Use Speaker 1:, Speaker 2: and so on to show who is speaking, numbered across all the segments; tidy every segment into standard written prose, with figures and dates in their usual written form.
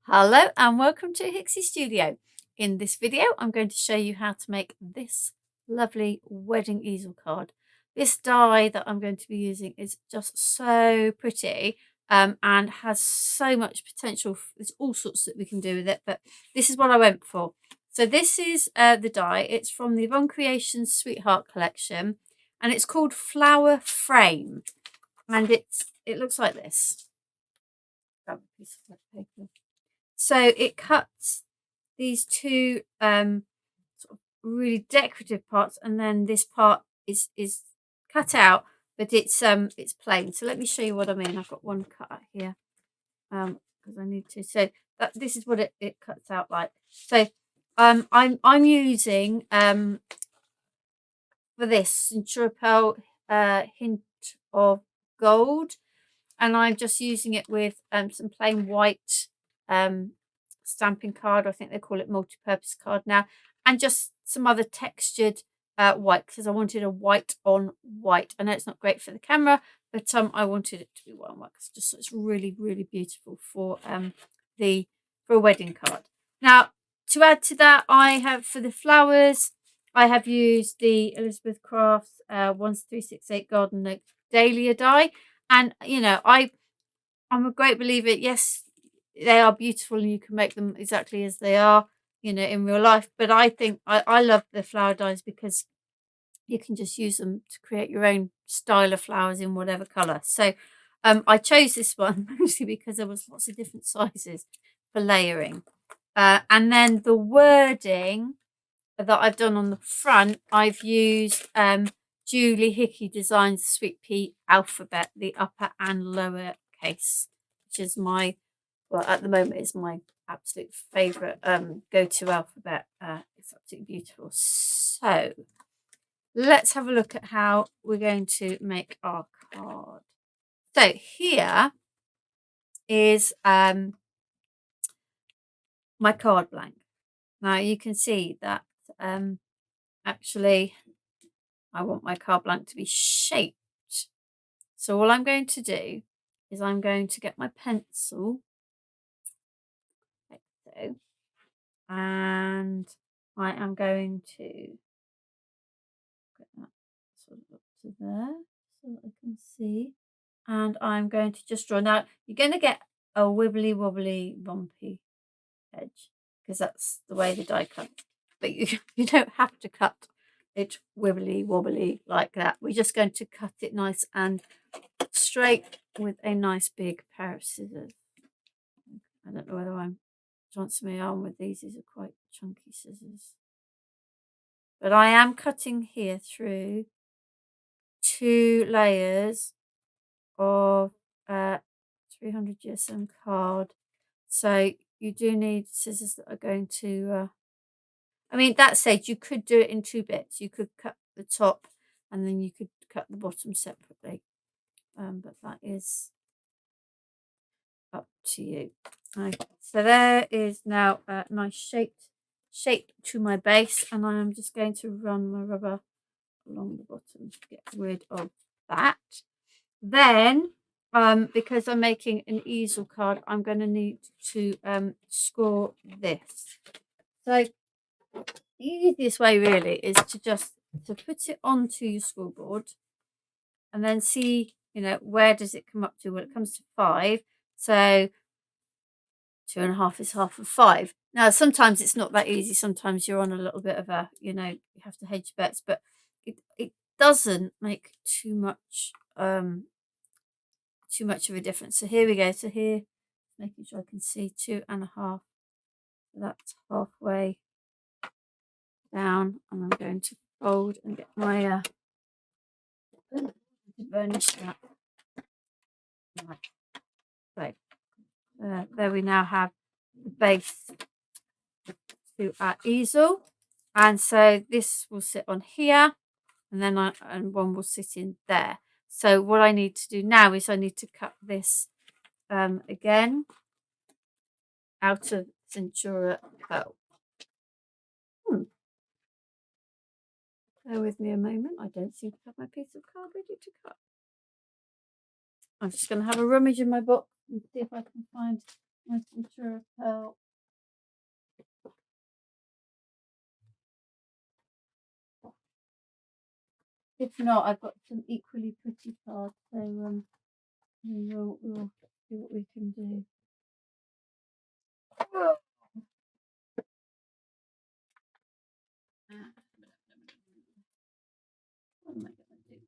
Speaker 1: Hello and welcome to Hixxy Studio. In this video I'm going to show you how to make this lovely wedding easel card. This die that I'm going to be using is just so pretty and has so much potential. There's all sorts that we can do with it, but this is what I went for. So this is the die. It's from the Aall Creations Sweetheart collection and it's called Flower Frame, and it looks like this. Grab a piece of paper. So it cuts these two sort of really decorative parts, and then this part is cut out, but it's plain. So let me show you what I mean. I've got one cut out here because I need to. So this is what it cuts out like. So I'm using for this Centura Pearl Hint of Gold, and I'm just using it with some plain white stamping card. I think they call it multi-purpose card now, and just some other textured white, because I wanted a white on white. I know it's not great for the camera, but I wanted it to be white on white because just it's really beautiful for a wedding card. Now, to add to that, I have for the flowers, I have used the Elizabeth Crafts 1368 Garden Oak Dahlia die, and you know I'm a great believer. Yes, they are beautiful and you can make them exactly as they are, you know, in real life. But I think I love the flower dies because you can just use them to create your own style of flowers in whatever colour. So I chose this one mostly because there was lots of different sizes for layering. And then the wording that I've done on the front, I've used Julie Hickey Designs Sweet Pea Alphabet, the upper and lower case, which is my, well, at the moment is my absolute favourite go-to alphabet. It's absolutely beautiful. So let's have a look at how we're going to make our card. So here is my card blank. Now you can see that actually I want my card blank to be shaped. So all I'm going to do is I'm going to get my pencil like so, and I am going to get that sort of up to there so that I can see, and I'm going to just draw. Now you're going to get a wibbly wobbly bumpy edge because that's the way the die cuts, but you don't have to cut it wibbly wobbly like that. We're just going to cut it nice and straight with a nice big pair of scissors. I don't know whether I'm chancing my arm with these. These are quite chunky scissors, but I am cutting here through 2 layers of 300 GSM card, so you do need scissors that are going to I mean, that said, you could do it in 2 bits. You could cut the top and then you could cut the bottom separately, but that is up to you. Okay, so there is now a nice shape to my base, and I am just going to run my rubber along the bottom to get rid of that. Then, because I'm making an easel card, I'm going to need to score this. So the easiest way really is to just put it onto your scoreboard and then see, you know, where does it come up to? Well, it comes to 5, so 2.5 is half of 5. Now sometimes it's not that easy. Sometimes you're on a little bit of a, you know, you have to hedge your bets, but it doesn't make too much of a difference. So here we go. So here, making sure I can see 2.5. So that's halfway down, and I'm going to fold and get my burnish that. Right. So there we now have the base to our easel, and so this will sit on here, and then one will sit in there. So what I need to do now is I need to cut this again out of Centura Pearl. Bear with me a moment. I don't seem to have my piece of card ready to cut. I'm just going to have a rummage in my book and see if I can find my center of pearl. If not, I've got some equally pretty cards, so we'll see what we can do. What am I going to do?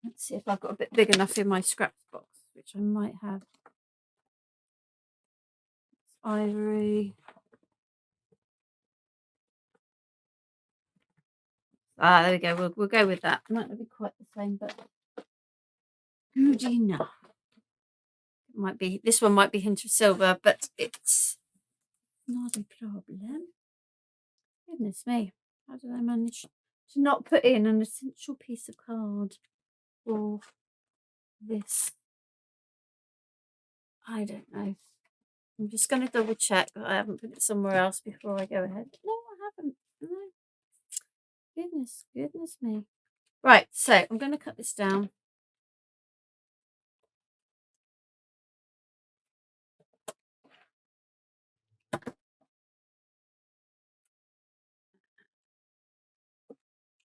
Speaker 1: Let's see if I've got a bit big enough in my scraps box, which I might have. Ivory. Ah, there we go. We'll go with that. It might not be quite the same, but good enough. It might be, this one might be hint of silver, but it's not a problem. Goodness me, how did I manage to not put in an essential piece of card for this? I don't know. I'm just going to double check that I haven't put it somewhere else before I go ahead. No, I haven't. No. Goodness me. Right, so I'm going to cut this down.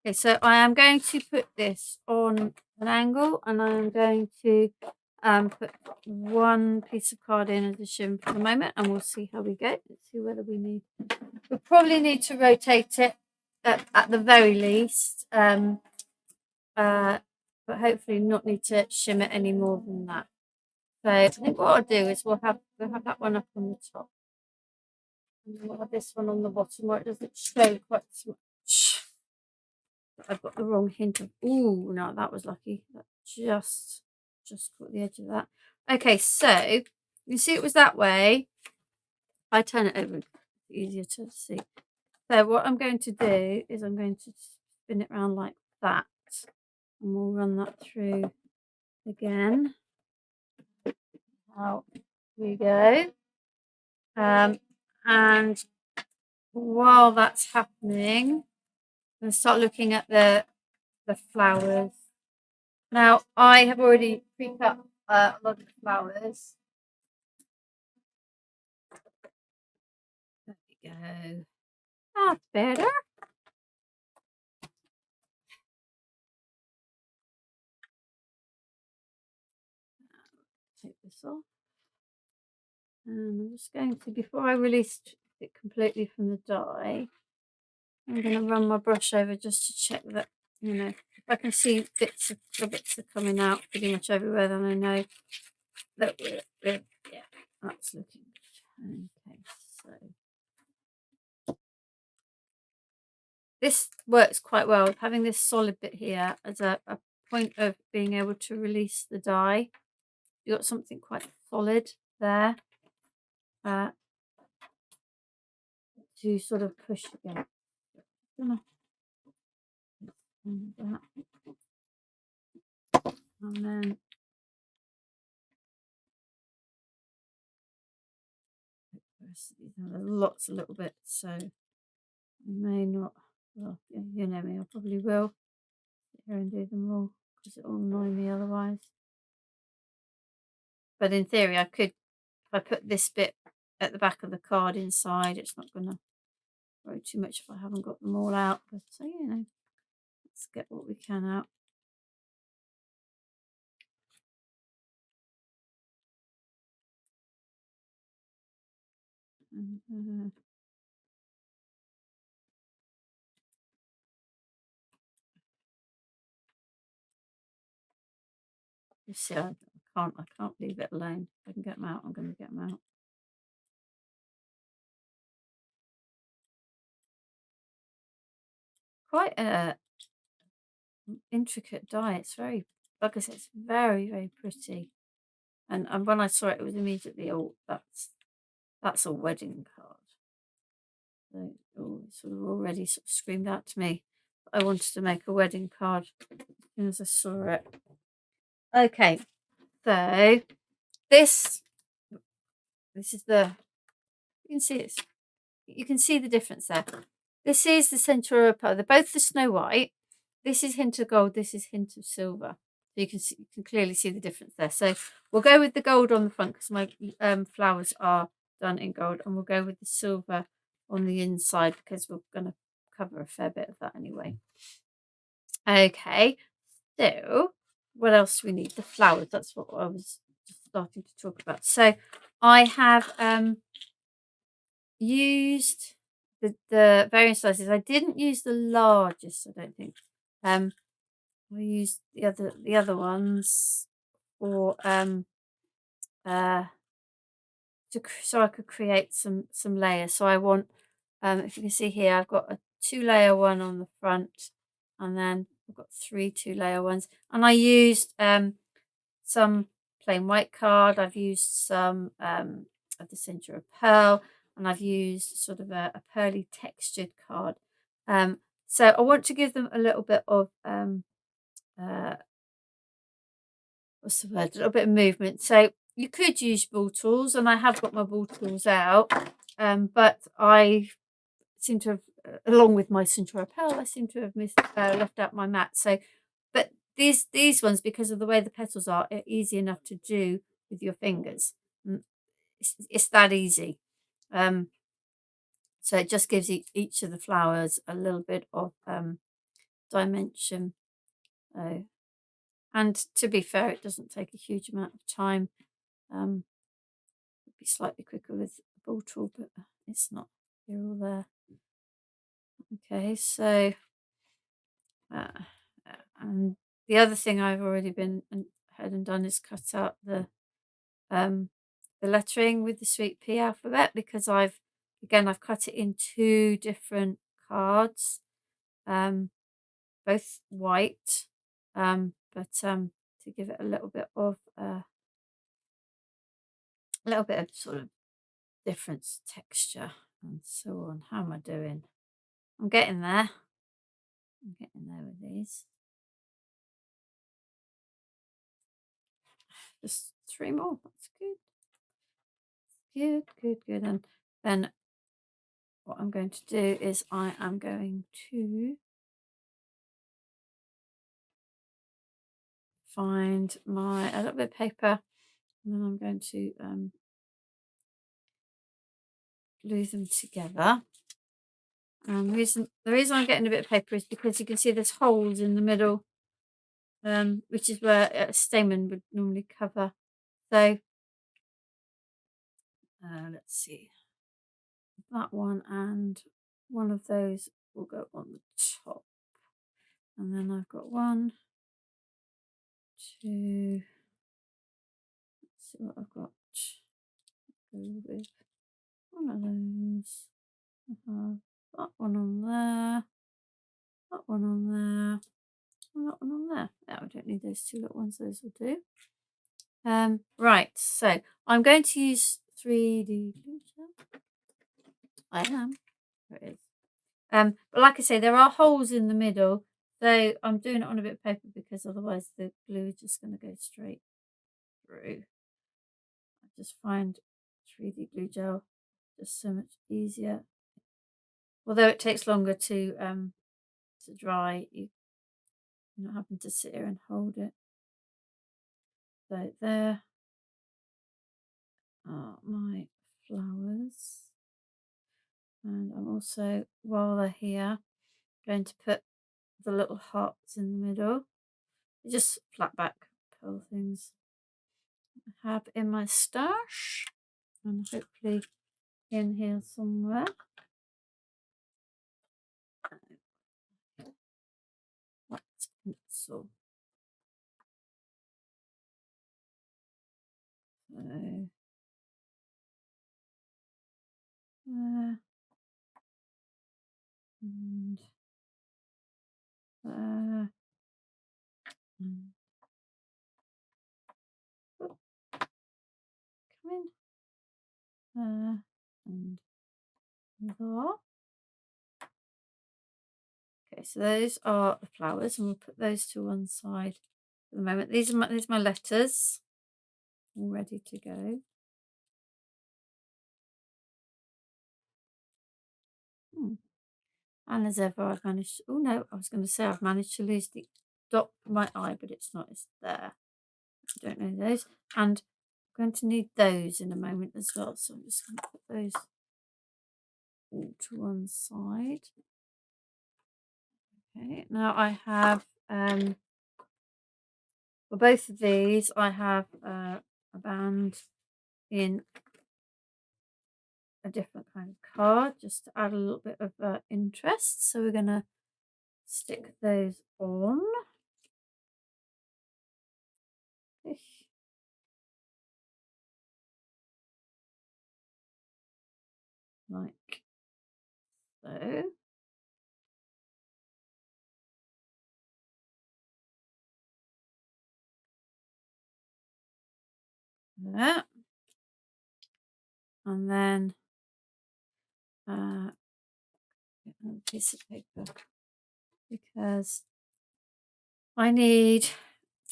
Speaker 1: Okay, so I am going to put this on an angle, and I am going to put one piece of card in as a shim for the moment, and we'll see how we go. Let's see whether we'll probably need to rotate it at the very least, but hopefully not need to shim it any more than that. So I think what I'll do is we'll have that one up on the top, and then we'll have this one on the bottom where it doesn't show quite so much. I've got the wrong hint of, ooh, no, that was lucky. That just caught the edge of that. Okay, so you see it was that way. If I turn it over, it's easier to see. So what I'm going to do is I'm going to spin it around like that, and we'll run that through again. Out we go. And while that's happening, I'm going to start looking at the flowers. Now, I have already pre-cut a lot of the flowers. There we go. That's better. Take this off. And I'm just going to, before I release it completely from the die, I'm going to run my brush over just to check that, you know, if I can see bits are coming out pretty much everywhere, then I know that we're yeah, that's looking good. Okay, so this works quite well, having this solid bit here as a point of being able to release the die. You've got something quite solid there to sort of push against. And then there's lots of little bits, so I may not, well, you know me, I probably will sit here and do them all because it will annoy me otherwise. But in theory, I could, if I put this bit at the back of the card inside, it's not going to worry too much if I haven't got them all out. But, you know, let's get what we can out. You see, I can't leave it alone. If I can get them out, I'm going to get them out. Quite a intricate die. It's very, like I said, it's very, very pretty. And when I saw it, it was immediately, oh, that's a wedding card. So it sort of already sort of screamed out to me that I wanted to make a wedding card as soon as I saw it. Okay, so this is the, you can see it's, you can see the difference there. This is the center of pearl. They're both the Snow White. This is hint of gold. This is hint of silver. So you can clearly see the difference there. So we'll go with the gold on the front because my flowers are done in gold, and we'll go with the silver on the inside because we're going to cover a fair bit of that anyway. Okay, so what else do we need? The flowers. That's what I was just starting to talk about. So I have used the various sizes. I didn't use the largest, I don't think. I used the other ones for so I could create some layers. So I want if you can see here, I've got a 2-layer one on the front, and then I've got 3 2-layer ones, and I used some plain white card. I've used some of the Centre of Pearl, and I've used sort of a pearly textured card. So I want to give them a little bit of what's the word? A little bit of movement. So you could use ball tools, and I have got my ball tools out, but I seem to have, along with my Centre of Pearl, I seem to have left out my mat. So, but these ones, because of the way the petals are easy enough to do with your fingers. It's that easy. So it just gives each of the flowers a little bit of dimension. And to be fair, it doesn't take a huge amount of time. It'd be slightly quicker with a ball tool, but it's not here or there. Okay, so and the other thing I've already been ahead and done is cut out the lettering with the sweet pea alphabet, because I've cut it in 2 different cards, both white, but to give it a little bit of sort of difference, texture, and so on. How am I doing? I'm getting there. I'm getting there with these. Just 3 more. That's good. Good. And then what I'm going to do is I am going to find a little bit of paper, and then I'm going to glue them together. And the reason I'm getting a bit of paper is because you can see there's holes in the middle, which is where a stamen would normally cover. So let's see, that one and one of those will go on the top, and then I've got 1, 2. Let's see what I've got. Go with one of those. That one on there. That one on there. And that one on there. Yeah, I don't need those 2 little ones. Those will do. Right, so I'm going to use 3D glue gel. I am. There it is. But like I say, there are holes in the middle, so I'm doing it on a bit of paper because otherwise the glue is just going to go straight through. I just find 3D glue gel just so much easier. Although it takes longer to dry, you're not having to sit here and hold it. So there are my flowers, and I'm also, while they're here, going to put the little hearts in the middle. They're just flat back pearl things I have in my stash, and hopefully in here somewhere. White pencil. So there and there and oh, come in there and there. Okay, so those are the flowers, and we'll put those to one side for the moment. These are my letters, all ready to go. And as ever, I've managed. Oh no, I was going to say I've managed to lose the dot my eye, but it's not. It's there. I don't know those. And I'm going to need those in a moment as well. So I'm just going to put those all to one side. Okay, now I have for both of these I have a band in a different kind of card just to add a little bit of interest. So we're going to stick those on. Like so. There. And then get another piece of paper because I need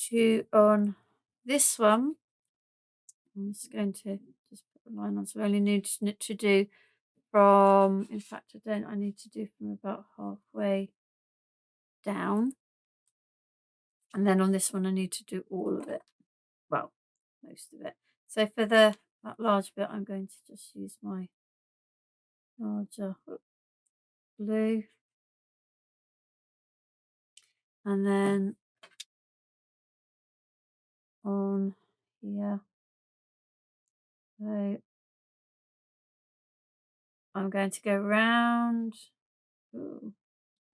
Speaker 1: to on this one. I'm just going to just put a line on. So I only need to do from, in fact, I need to do from about halfway down. And then on this one, I need to do all of it. Well, most of it. So for that large bit, I'm going to just use my larger glue. And then on here, so I'm going to go round. Ooh,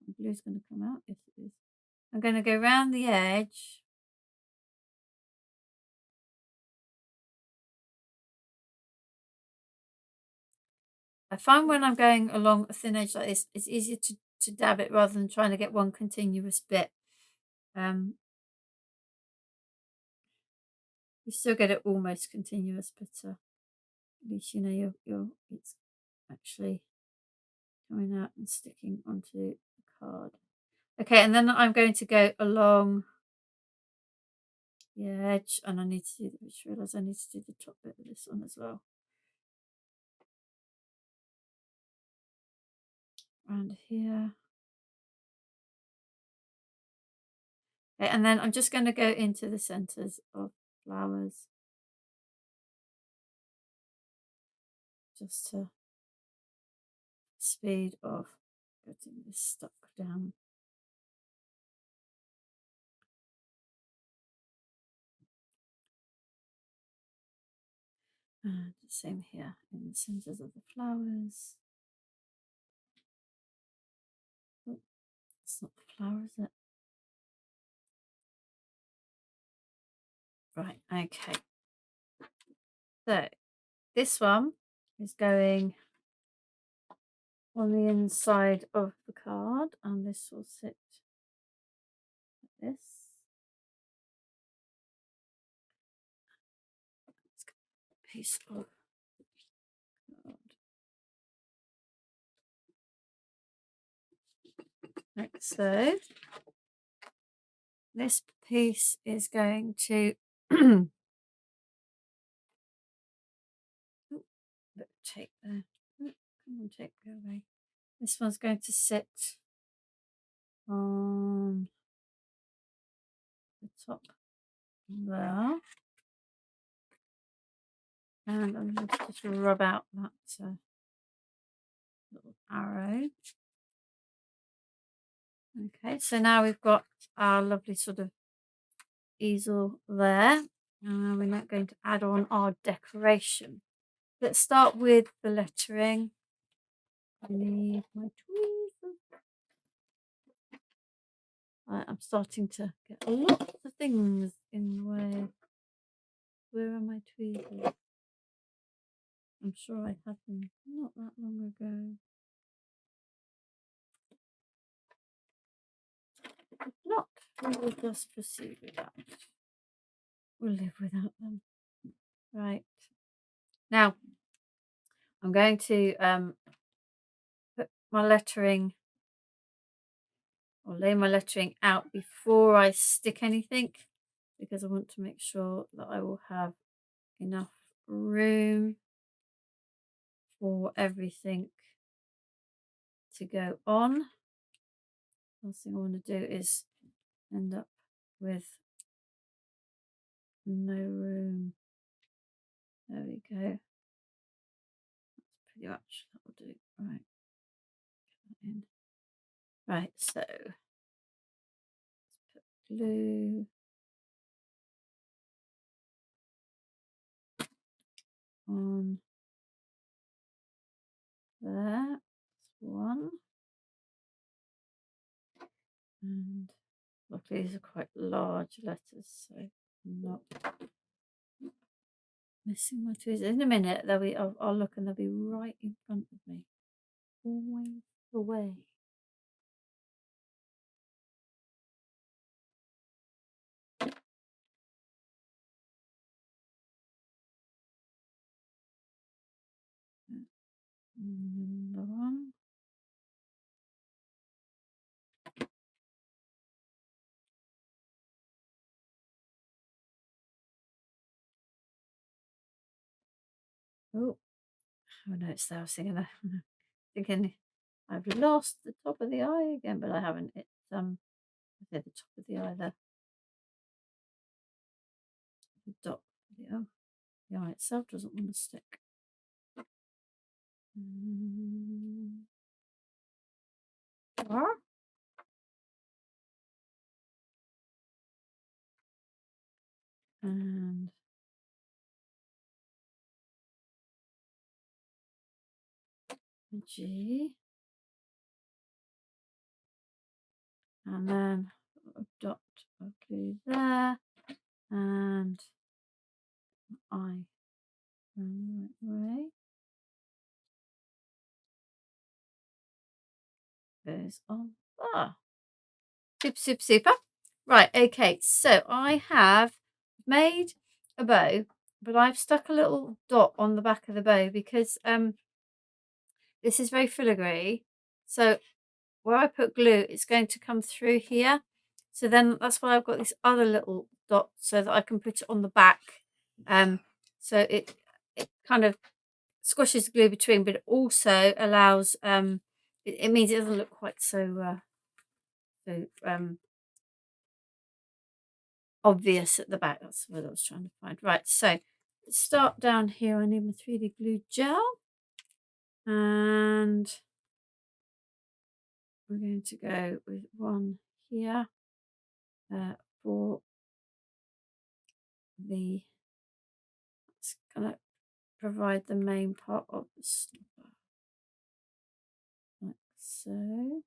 Speaker 1: my glue's going to come out. Yes, it is. I'm going to go round the edge. I find when I'm going along a thin edge like this, it's easier to dab it rather than trying to get one continuous bit. You still get it almost continuous, but at least you know it's actually coming out and sticking onto the card. Okay, and then I'm going to go along the edge, and I need to do the, just realise I need to do the top bit of this one as well. Around here. Okay, and then I'm just going to go into the centres of flowers. Just to speed of getting this stuck down. And the same here in the centres of the flowers. Oh, it's not the flower, is it? Right, okay. So this one is going on the inside of the card, and this will sit like this. Let's get a piece of card. Like so. This piece is going to bit of tape there. Come on, tape, go away. This one's going to sit on the top there. And I'm going to just rub out that little arrow. Okay, so now we've got our lovely sort of easel there. And we're now going to add on our decoration. Let's start with the lettering. I need my tweezers. I'm starting to get a lot of things in the way. Where are my tweezers? I'm sure I had them not that long ago. If not, we will just proceed without. We'll live without them. Right. Now, I'm going to put my lettering or lay my lettering out before I stick anything, because I want to make sure that I will have enough room for everything to go on. Last thing I want to do is end up with no room. There we go. That's pretty much that will do. Right. In. Right, so let's put glue on there. That's one. And luckily these are quite large letters, so I'm not missing my tweezers. In a minute, they'll be. I'll look and they'll be right in front of me, always the way. Another one. Oh, I noticed that. I was thinking I've lost the top of the eye again, but I haven't. It's the top of the eye there. The dot. Oh, the eye itself doesn't want to stick. And G. And then a dot of glue there. And I run the right way. Goes on. Super, super, super. Right, okay, so I have made a bow, but I've stuck a little dot on the back of the bow because this is very filigree. So where I put glue, it's going to come through here. So then that's why I've got this other little dot so that I can put it on the back. So it kind of squashes the glue between, but it also allows it means it doesn't look quite so obvious at the back. That's what I was trying to find. Right, so let's start down here. I need my 3D glue gel, and we're going to go with one here for the. It's gonna provide the main part of the stopper, like so.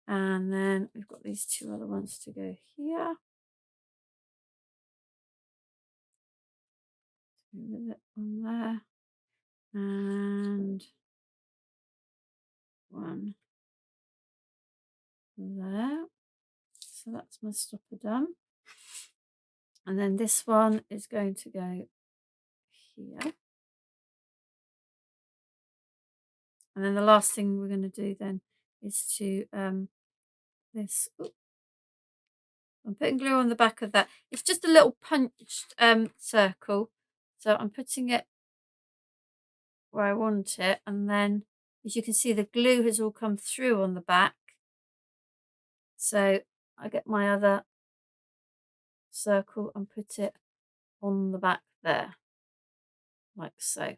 Speaker 1: And then we've got these two other ones to go here. With it on there. And one there. So that's my stopper done. And then this one is going to go here. And then the last thing we're going to do then is to this. Oops, I'm putting glue on the back of that. It's just a little punched circle. So I'm putting it where I want it, and then as you can see, the glue has all come through on the back. So I get my other circle and put it on the back there, like so.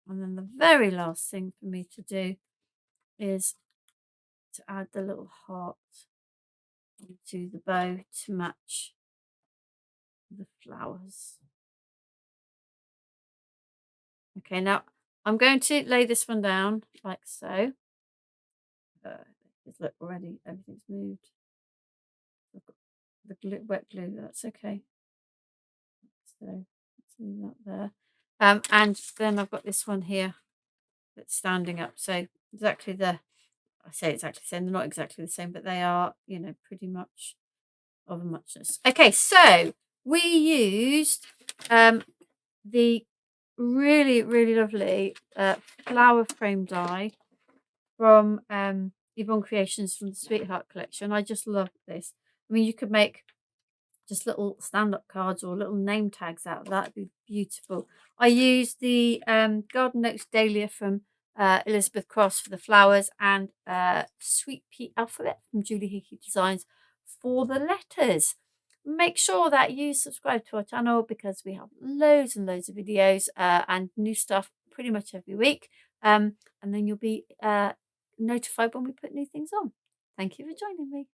Speaker 1: And then the very last thing for me to do is to add the little heart onto the bow to match the flowers. Okay, now I'm going to lay this one down like so. Look, already everything's moved. The glue, wet glue, that's okay. So let's leave that there. And then I've got this one here that's standing up. So exactly I say exactly the same. They're not exactly the same, but they are, you know, pretty much of a muchness. Okay, so we used the really, really lovely flower frame die from Yvonne Creations from the Sweetheart collection. I just love this. I mean, you could make just little stand-up cards or little name tags out of that. It'd be beautiful. I used the Garden Notes Dahlia from Elizabeth Cross for the flowers, and Sweet Pea Alphabet from Julie Hickey Designs for the letters. Make sure that you subscribe to our channel because we have loads and loads of videos and new stuff pretty much every week. And then you'll be notified when we put new things on. Thank you for joining me.